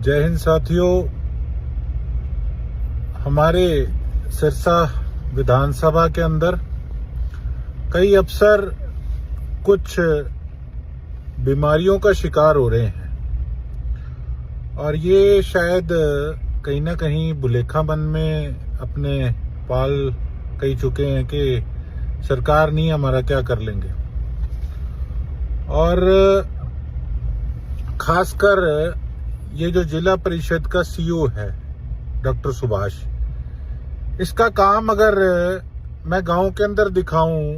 जय हिंद साथियों। हमारे सिरसा विधानसभा के अंदर कई अफसर कुछ बीमारियों का शिकार हो रहे हैं और ये शायद कहीं ना कहीं बुलेखाबंद में अपने पाल कह चुके हैं कि सरकार नहीं, हमारा क्या कर लेंगे। और खासकर ये जो जिला परिषद का सीईओ है डॉक्टर सुभाष, इसका काम अगर मैं गांव के अंदर दिखाऊं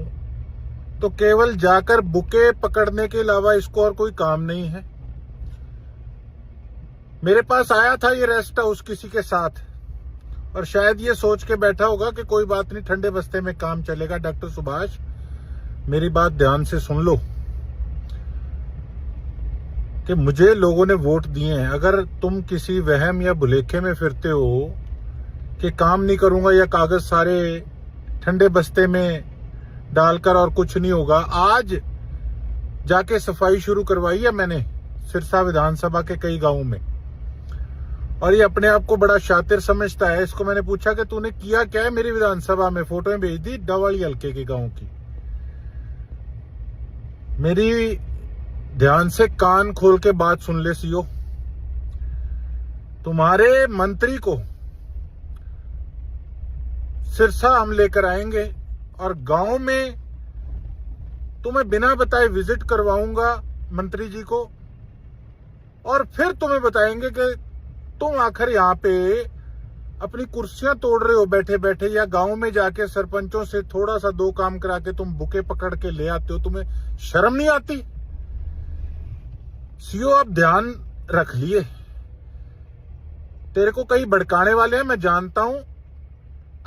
तो केवल जाकर बुके पकड़ने के अलावा इसको और कोई काम नहीं है। मेरे पास आया था ये रेस्ट हाउस किसी के साथ और शायद ये सोच के बैठा होगा कि कोई बात नहीं, ठंडे बस्ते में काम चलेगा। डॉक्टर सुभाष, मेरी बात ध्यान से सुन लो कि मुझे लोगों ने वोट दिए हैं। अगर तुम किसी वहम या भुलेखे में फिरते हो कि काम नहीं करूंगा या कागज सारे ठंडे बस्ते में डालकर और कुछ नहीं होगा, आज जाके सफाई शुरू करवाई है मैंने सिरसा विधानसभा के कई गांवों में और ये अपने आप को बड़ा शातिर समझता है। इसको मैंने पूछा कि तूने किया क्या है मेरी विधानसभा में, फोटोएं भेज दी डवाली हल्के के गांव की। मेरी ध्यान से कान खोल के बात सुन ले सीओ, तुम्हारे मंत्री को सिरसा हम लेकर आएंगे और गांव में तुम्हें बिना बताए विजिट करवाऊंगा मंत्री जी को और फिर तुम्हें बताएंगे कि तुम आखिर यहाँ पे अपनी कुर्सियां तोड़ रहे हो बैठे बैठे, या गांव में जाके सरपंचों से थोड़ा सा दो काम करा के तुम बुके पकड़ के ले आते हो। तुम्हें शर्म नहीं आती? सीओ, आप ध्यान रख लिए, तेरे को कई भड़काने वाले हैं, मैं जानता हूं।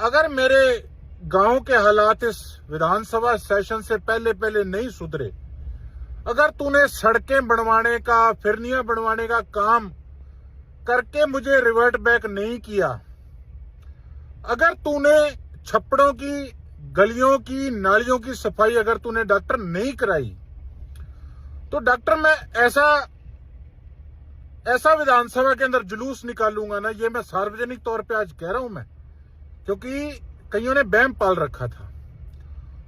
अगर मेरे गांव के हालात इस विधानसभा सेशन से पहले नहीं सुधरे, अगर तूने सड़कें बनवाने का, फिरनियां बनवाने का काम करके मुझे रिवर्ट बैक नहीं किया, अगर तूने छप्पड़ों की, गलियों की, नालियों की सफाई अगर तूने डॉक्टर नहीं कराई, तो डॉक्टर मैं ऐसा विधानसभा के अंदर जुलूस निकालूंगा ना, ये मैं सार्वजनिक तौर पे आज कह रहा हूं मैं, क्योंकि कईयों ने बैम पाल रखा था।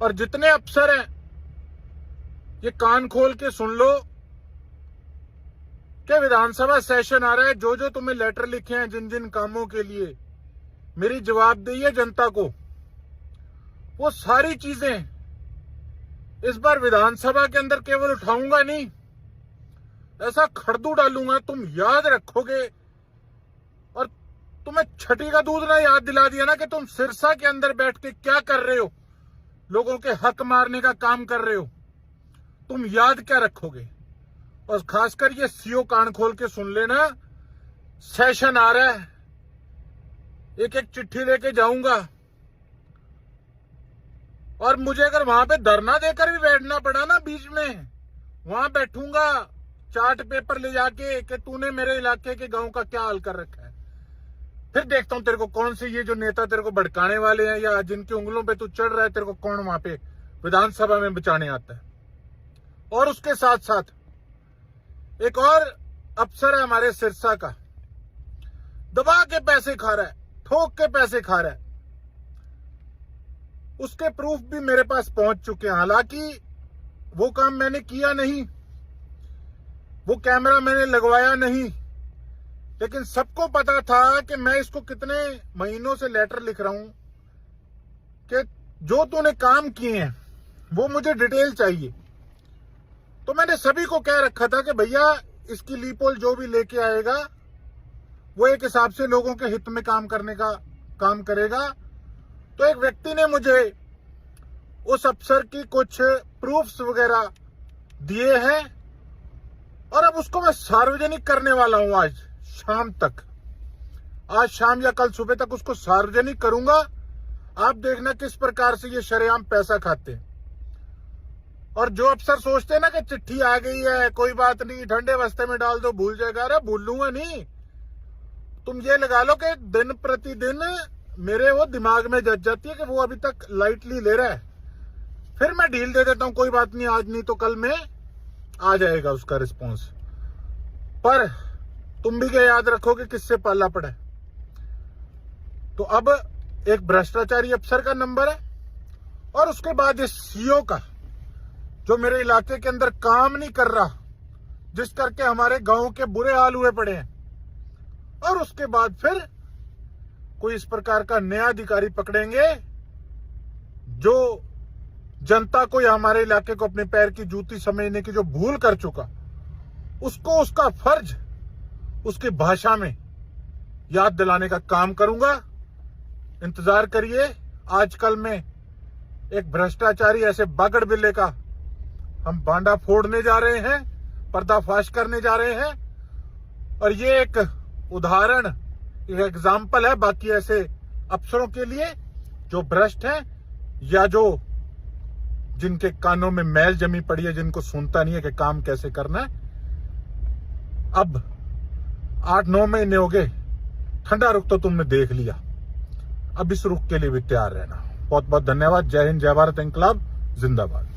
और जितने अफसर हैं ये कान खोल के सुन लो कि विधानसभा सेशन आ रहा है। जो जो तुम्हें लेटर लिखे हैं, जिन जिन कामों के लिए मेरी जवाबदेही है जनता को, वो सारी चीजें इस बार विधानसभा के अंदर केवल उठाऊंगा नहीं, ऐसा खड़दू डालूंगा, तुम याद रखोगे। और तुम्हें छठी का दूध ना याद दिला दिया ना कि तुम सिरसा के अंदर बैठ के क्या कर रहे हो, लोगों के हक मारने का काम कर रहे हो, तुम याद क्या रखोगे। और खासकर ये सीओ, कान खोल के सुन लेना, सेशन आ रहा है, एक एक चिट्ठी लेके जाऊंगा और मुझे अगर वहां पे धरना देकर भी बैठना पड़ा ना, बीच में वहां बैठूंगा चार्ट पेपर ले जाके कि तूने मेरे इलाके के गांव का क्या हाल कर रखा है। फिर देखता हूं तेरे को कौन से ये जो नेता तेरे को भड़काने वाले हैं या जिनकी उंगलों पे तू चढ़ रहा है, तेरे को कौन वहां पे विधानसभा में बचाने आता है। और उसके साथ साथ एक और अफसर है हमारे सिरसा का, दबा के पैसे खा रहा है, ठोक के पैसे खा रहा है। उसके प्रूफ भी मेरे पास पहुंच चुके हैं। हालांकि वो काम मैंने किया नहीं, वो कैमरा मैंने लगवाया नहीं, लेकिन सबको पता था कि मैं इसको कितने महीनों से लेटर लिख रहा हूं कि जो तूने काम किए हैं वो मुझे डिटेल चाहिए। तो मैंने सभी को कह रखा था कि भैया इसकी लीपोल जो भी लेके आएगा वो एक हिसाब से लोगों के हित में काम करने का काम करेगा। तो एक व्यक्ति ने मुझे उस अफसर की कुछ प्रूफ्स वगैरह दिए हैं और अब उसको मैं सार्वजनिक करने वाला हूं। आज शाम तक, आज शाम या कल सुबह तक उसको सार्वजनिक करूंगा। आप देखना किस प्रकार से ये शरेआम पैसा खाते हैं। और जो अफसर सोचते हैं ना कि चिट्ठी आ गई है, कोई बात नहीं, ठंडे बस्ते में डाल दो, भूल जाएगा, अरे भूल लूंगा नहीं। तुम ये लगा लो कि दिन प्रतिदिन मेरे वो दिमाग में जच जाती है कि वो अभी तक लाइटली ले रहा है, फिर मैं ढील दे देता हूं, कोई बात नहीं, आज नहीं तो कल में आ जाएगा उसका रिस्पॉन्स। पर तुम भी क्या याद रखोगे किससे पाला पड़ा है। तो अब एक भ्रष्टाचारी अफसर का नंबर है और उसके बाद इस सीओ का, जो मेरे इलाके के अंदर काम नहीं कर रहा, जिस करके हमारे गांव के बुरे हाल हुए पड़े हैं। और उसके बाद फिर कोई इस प्रकार का नया अधिकारी पकड़ेंगे जो जनता को या हमारे इलाके को अपने पैर की जूती समझने की जो भूल कर चुका, उसको उसका फर्ज उसकी भाषा में याद दिलाने का काम करूंगा। इंतजार करिए। आजकल में एक भ्रष्टाचारी ऐसे बागड़ बिल्ले का हम बांडा फोड़ने जा रहे हैं, पर्दाफाश करने जा रहे हैं। और ये एक उदाहरण, एक एग्जाम्पल है बाकी ऐसे अफसरों के लिए जो भ्रष्ट हैं या जो जिनके कानों में मैल जमी पड़ी है, जिनको सुनता नहीं है कि काम कैसे करना है। अब 8-9 महीने हो गए, ठंडा रुख तो तुमने देख लिया, अब इस रुख के लिए भी तैयार रहना। बहुत बहुत धन्यवाद। जय हिंद, जय भारत, इंकलाब जिंदाबाद।